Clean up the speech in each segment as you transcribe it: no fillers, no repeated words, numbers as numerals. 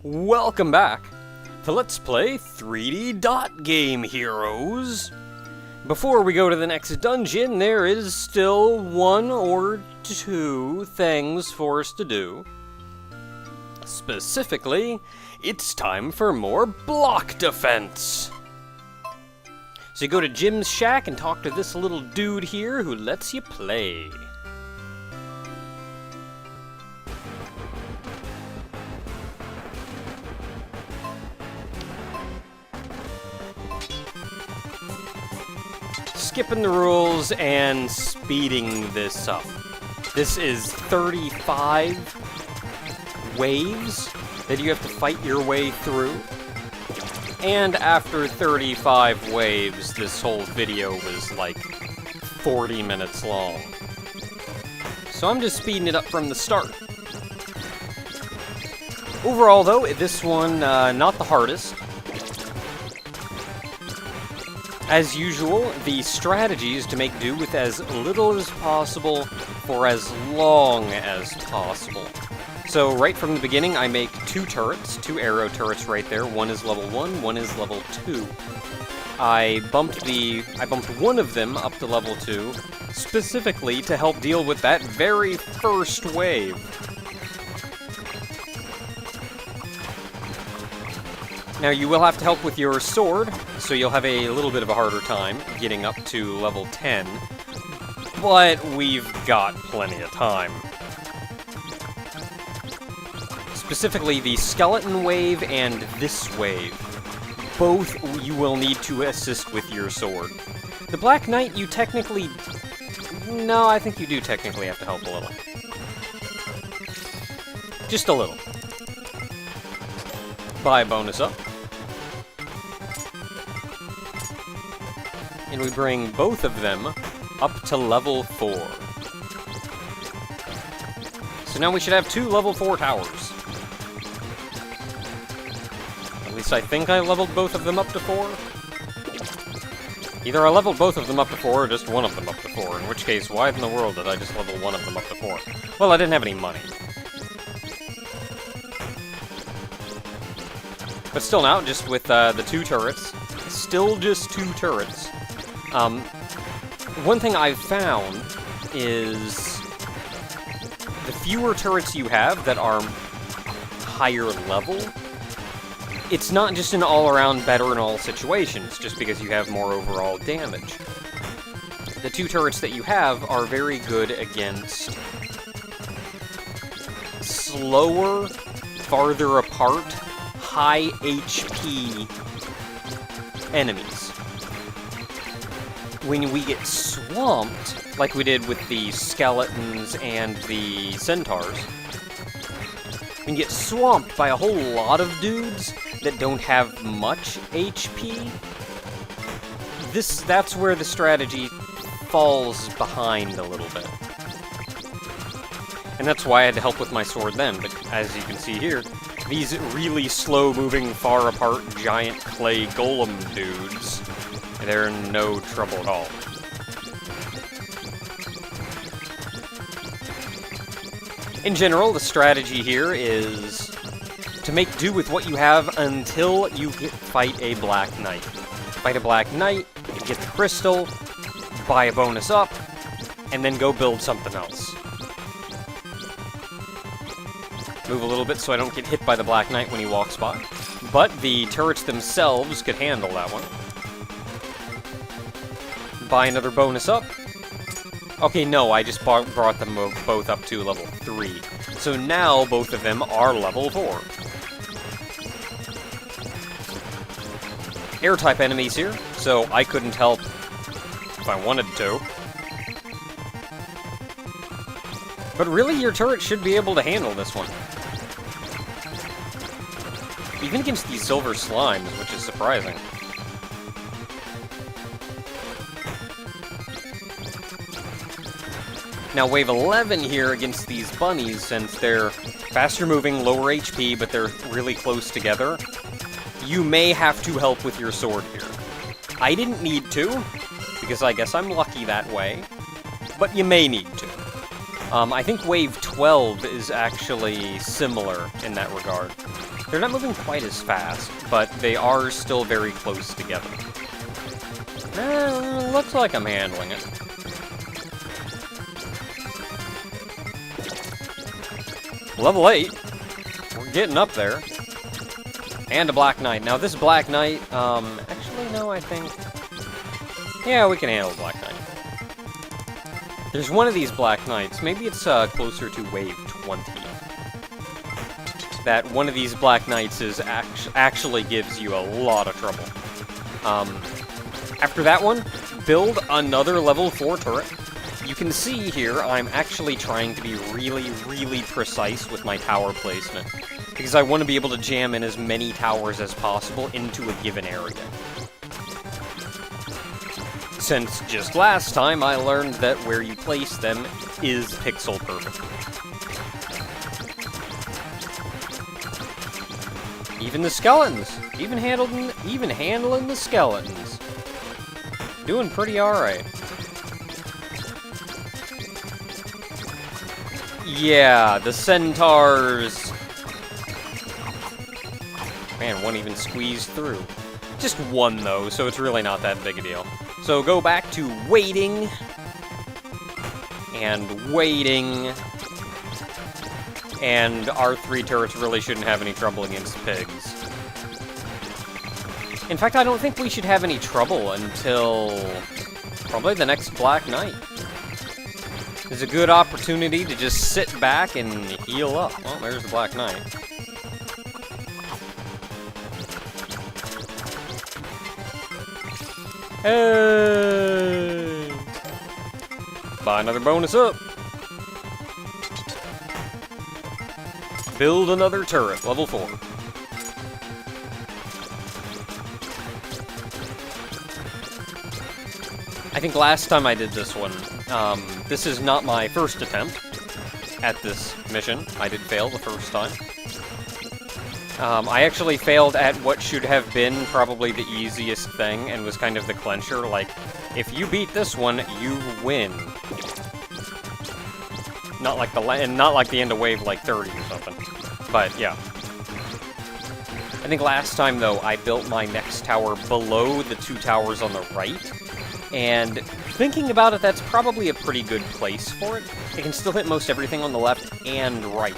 Welcome back to Let's Play 3D Dot Game Heroes. Before we go to the next dungeon, there is still one or two things for us to do. Specifically, it's time for more block defense. So you go to Jim's shack and talk to this little dude here who lets you play. Skipping the rules and speeding this up. This is 35 waves that you have to fight your way through. And after 35 waves, this whole video was like 40 minutes long. So I'm just speeding it up from the start. Overall though, this one, not the hardest. As usual, the strategy is to make do with as little as possible for as long as possible. So right from the beginning, I make two turrets, two arrow turrets right there. One is level 1, one is level 2. I bumped one of them up to level 2, specifically to help deal with that very first wave. Now you will have to help with your sword, so you'll have a little bit of a harder time getting up to level 10, but we've got plenty of time. Specifically, the skeleton wave and this wave, both you will need to assist with your sword. The Black Knight, you technically... No, I think you do technically have to help a little. Just a little. Buy a bonus up. And we bring both of them up to level 4. So now we should have 2 level 4 towers. At least I think I leveled both of them up to 4. Either I leveled both of them up to 4 or just one of them up to 4, in which case, why in the world did I just level one of them up to 4? Well, I didn't have any money. But still now, just with the 2 turrets, still just 2 turrets. One thing I've found is the fewer turrets you have that are higher level, it's not just an all-around better in all situations, just because you have more overall damage. The 2 turrets that you have are very good against slower, farther apart, high HP enemies. When we get swamped, like we did with the skeletons and the centaurs, we can get swamped by a whole lot of dudes that don't have much HP. That's where the strategy falls behind a little bit. And that's why I had to help with my sword then, but as you can see here, these really slow-moving, far-apart, giant clay golem dudes, they're no trouble at all. In general, the strategy here is to make do with what you have until you fight a Black Knight. Fight a Black Knight, get the crystal, buy a bonus up, and then go build something else. Move a little bit so I don't get hit by the Black Knight when he walks by. But the turrets themselves could handle that one. Buy another bonus up. Okay, no, I just brought them both up to level 3. So now both of them are level 4. Air-type enemies here, so I couldn't help if I wanted to. But really, your turret should be able to handle this one. Even against these silver slimes, which is surprising. Now, wave 11 here against these bunnies, since they're faster moving, lower HP, but they're really close together, you may have to help with your sword here. I didn't need to, because I guess I'm lucky that way, but you may need to. I think Wave 12 is actually similar in that regard. They're not moving quite as fast, but they are still very close together. Looks like I'm handling it. Level 8. We're getting up there. And a Black Knight. Now this Black Knight, actually no, I think... Yeah, we can handle Black Knight. There's one of these Black Knights, maybe it's closer to Wave 20. That one of these Black Knights is actually gives you a lot of trouble. After that one, build another level 4 turret. You can see here, I'm actually trying to be really, really precise with my tower placement, because I want to be able to jam in as many towers as possible into a given area. Since just last time I learned that where you place them is pixel perfect. Even the skeletons, even handling the skeletons, doing pretty alright. Yeah, the centaurs. Man, one even squeezed through. Just one though, so it's really not that big a deal. So go back to waiting, and waiting, and our 3 turrets really shouldn't have any trouble against pigs. In fact, I don't think we should have any trouble until probably the next Black Knight. It's a good opportunity to just sit back and heal up. Well, there's the Black Knight. Hey! Buy another bonus up. Build another turret, level 4. I think last time I did this one, this is not my first attempt at this mission. I did fail the first time. I actually failed at what should have been probably the easiest thing, and was kind of the clencher, like, if you beat this one, you win. Not like the end of wave like 30 or something. But yeah. I think last time though, I built my next tower below the 2 towers on the right. And thinking about it, that's probably a pretty good place for it. It can still hit most everything on the left and right.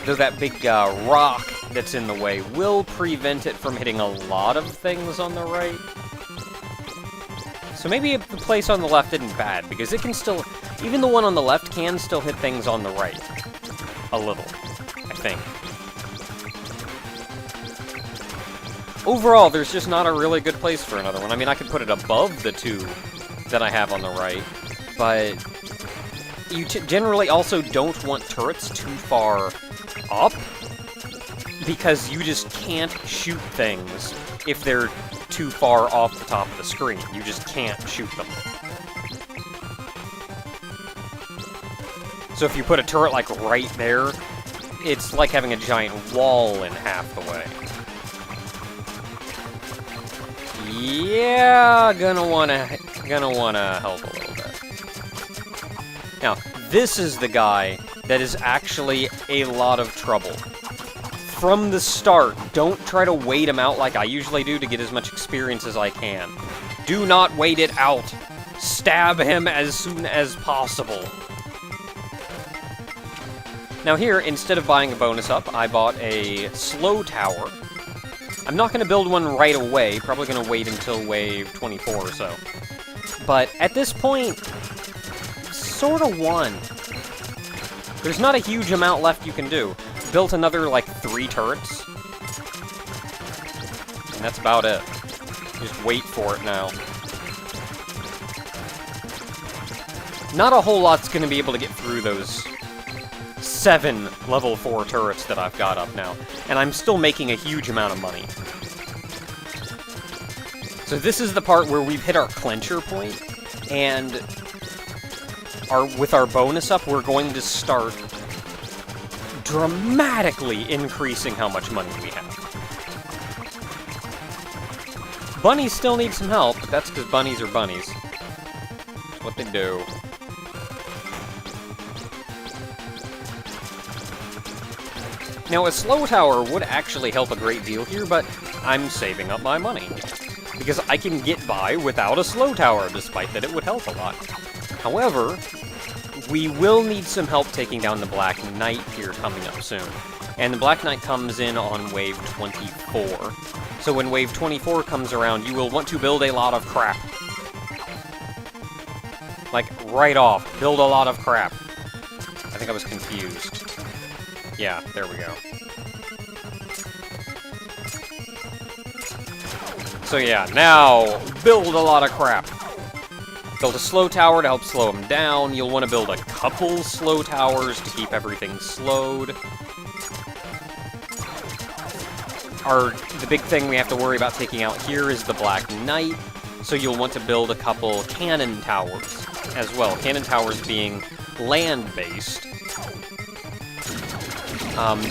Though that big rock that's in the way will prevent it from hitting a lot of things on the right. So maybe the place on the left isn't bad, because it can still... Even the one on the left can still hit things on the right. A little, I think. Overall, there's just not a really good place for another one. I mean, I could put it above the 2 that I have on the right, but you generally also don't want turrets too far up, because you just can't shoot things if they're too far off the top of the screen. You just can't shoot them. So if you put a turret like right there, it's like having a giant wall in half the way. Yeah, gonna wanna help a little bit. Now, this is the guy that is actually a lot of trouble. From the start, don't try to wait him out like I usually do to get as much experience as I can. Do not wait it out. Stab him as soon as possible. Now here, instead of buying a bonus up, I bought a slow tower. I'm not going to build one right away, probably going to wait until wave 24 or so. But at this point, sort of won. There's not a huge amount left you can do. Built another, like, 3 turrets. And that's about it. Just wait for it now. Not a whole lot's going to be able to get through those 7 level 4 turrets that I've got up now. And I'm still making a huge amount of money. So this is the part where we've hit our clencher point, and with our bonus up, we're going to start dramatically increasing how much money we have. Bunnies still need some help, but that's because bunnies are bunnies. That's what they do. Now, a slow tower would actually help a great deal here, but I'm saving up my money. Because I can get by without a slow tower, despite that it would help a lot. However, we will need some help taking down the Black Knight here coming up soon. And the Black Knight comes in on wave 24. So when wave 24 comes around, you will want to build a lot of crap. Like, right off, build a lot of crap. I think I was confused. Yeah, there we go. So yeah, now, build a lot of crap. Build a slow tower to help slow them down. You'll want to build a couple slow towers to keep everything slowed. The big thing we have to worry about taking out here is the Black Knight, so you'll want to build a couple cannon towers as well. Cannon towers being land-based.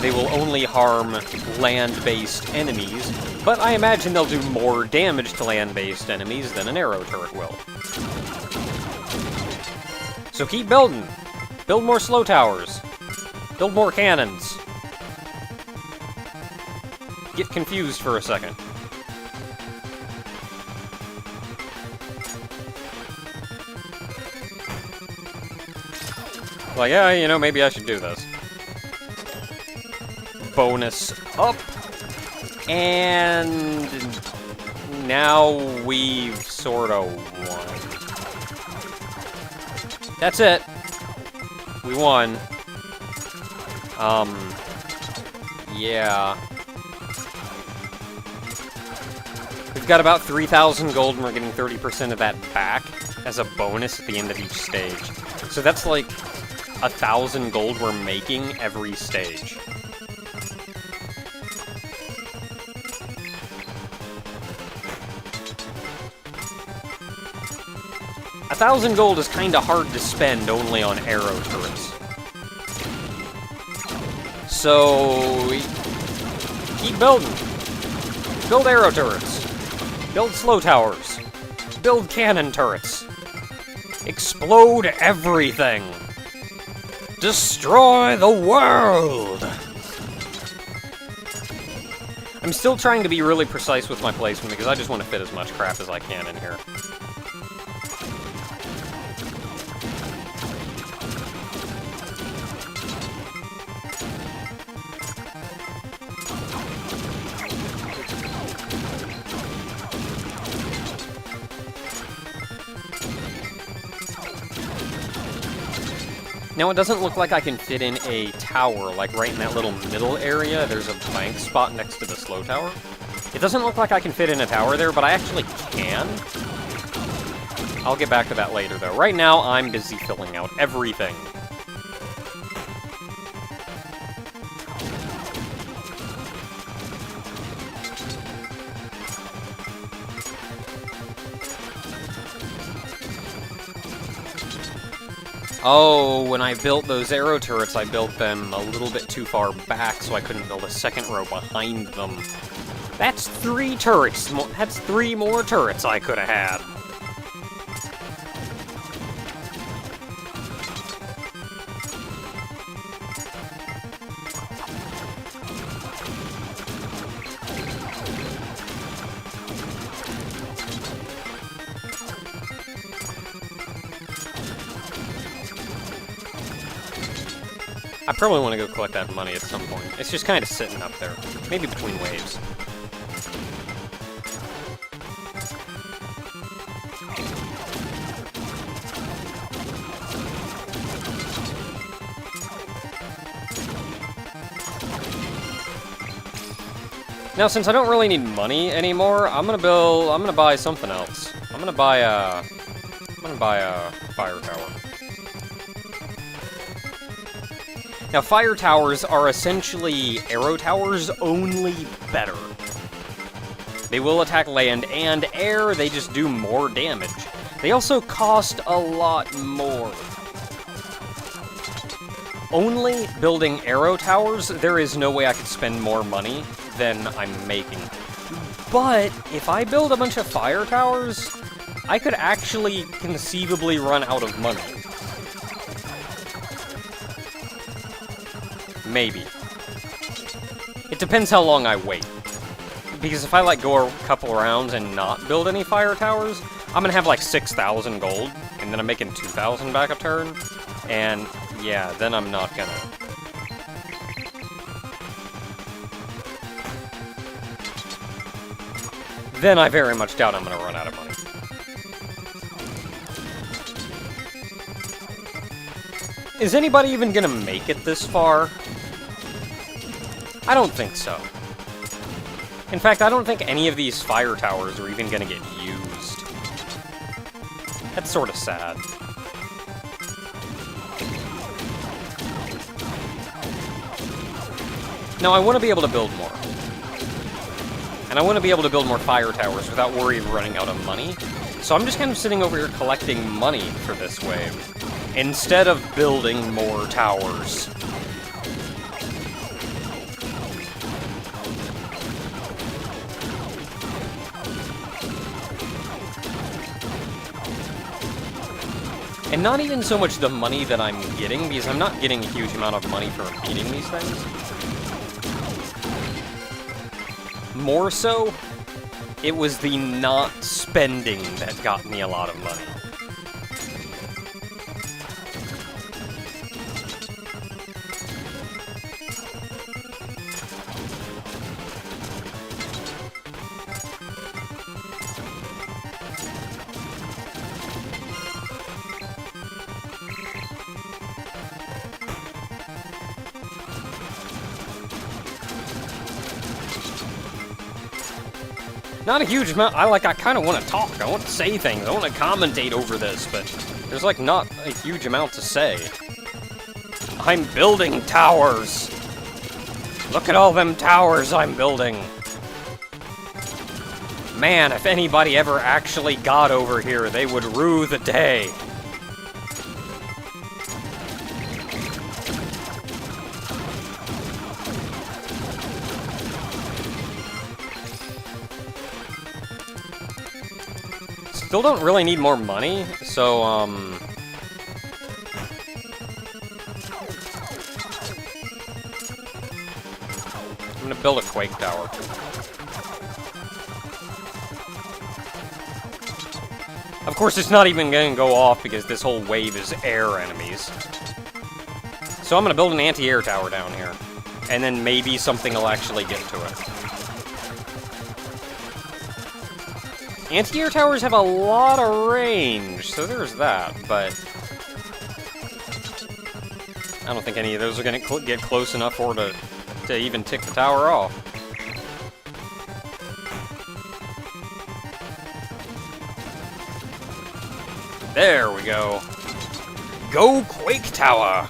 They will only harm land-based enemies, but I imagine they'll do more damage to land-based enemies than an arrow turret will. So keep building. Build more slow towers. Build more cannons. Get confused for a second. Like, yeah, you know, maybe I should do this. Bonus up. And now we've sort of won. That's it. We won. Yeah. We've got about 3,000 gold, and we're getting 30% of that back as a bonus at the end of each stage. So that's like 1,000 gold we're making every stage. A 1,000 gold is kinda hard to spend only on arrow turrets. So, keep building. Build arrow turrets. Build slow towers. Build cannon turrets. Explode everything. Destroy the world! I'm still trying to be really precise with my placement because I just want to fit as much crap as I can in here. Now, it doesn't look like I can fit in a tower, like right in that little middle area. There's a blank spot next to the slow tower. It doesn't look like I can fit in a tower there, but I actually can. I'll get back to that later, though. Right now, I'm busy filling out everything. Oh, when I built those arrow turrets, I built them a little bit too far back, so I couldn't build a second row behind them. That's 3 turrets. That's 3 more turrets I could have had. I probably want to go collect that money at some point. It's just kind of sitting up there. Maybe between waves. Now, since I don't really need money anymore, I'm gonna buy something else. I'm gonna buy a fire tower. Now, fire towers are essentially arrow towers, only better. They will attack land and air, they just do more damage. They also cost a lot more. Only building arrow towers, there is no way I could spend more money than I'm making. But if I build a bunch of fire towers, I could actually conceivably run out of money. Maybe. It depends how long I wait. Because if I, like, go a couple rounds and not build any fire towers, I'm gonna have, like, 6,000 gold, and then I'm making 2,000 back a turn, and, yeah, then I'm not gonna... Then I very much doubt I'm gonna run out of money. Is anybody even gonna make it this far? I don't think so. In fact, I don't think any of these fire towers are even gonna get used. That's sort of sad. Now, I want to be able to build more. And I want to be able to build more fire towers without worry of running out of money. So I'm just kind of sitting over here collecting money for this wave, instead of building more towers. And not even so much the money that I'm getting, because I'm not getting a huge amount of money for beating these things. More so, it was the not spending that got me a lot of money. Not a huge amount. I kind of want to talk. I want to say things. I want to commentate over this, but there's, like, not a huge amount to say. I'm building towers. Look at all them towers I'm building. Man, if anybody ever actually got over here, they would rue the day. Still don't really need more money, so, I'm gonna build a Quake Tower. Of course, it's not even gonna go off because this whole wave is air enemies. So I'm gonna build an anti-air tower down here, and then maybe something will actually get to it. Anti-air towers have a lot of range, so there's that, but I don't think any of those are going to get close enough for to even tick the tower off. There we go. Go Quake Tower!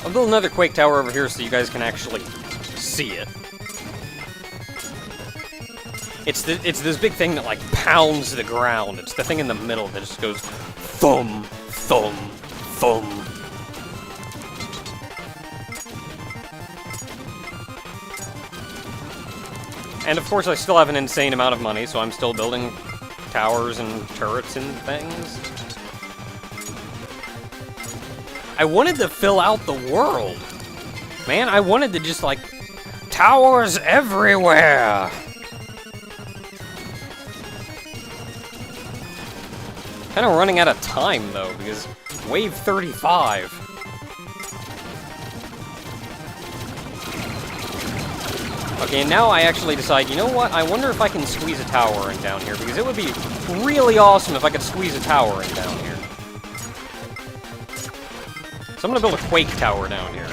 I'll build another Quake Tower over here so you guys can actually see it. It's this big thing that, like, pounds the ground. It's the thing in the middle that just goes thump, thump, thump. And of course I still have an insane amount of money, so I'm still building towers and turrets and things. I wanted to fill out the world. Man, I wanted to just, like, towers everywhere. Kind of running out of time, though, because wave 35. Okay, now I actually decide, you know what? I wonder if I can squeeze a tower in down here, because it would be really awesome if I could squeeze a tower in down here. So I'm gonna build a Quake Tower down here.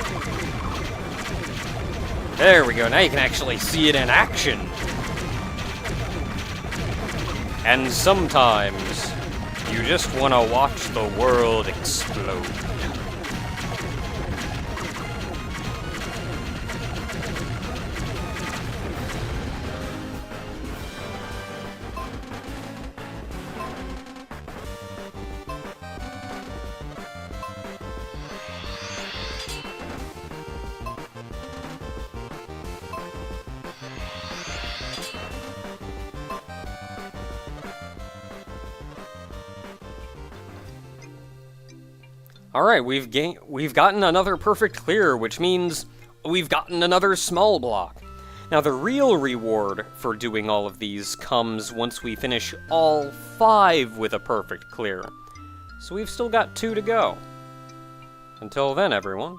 There we go, now you can actually see it in action. And sometimes, you just want to watch the world explode. Alright, we've gotten another perfect clear, which means we've gotten another small block. Now the real reward for doing all of these comes once we finish all 5 with a perfect clear. So we've still got 2 to go. Until then, everyone.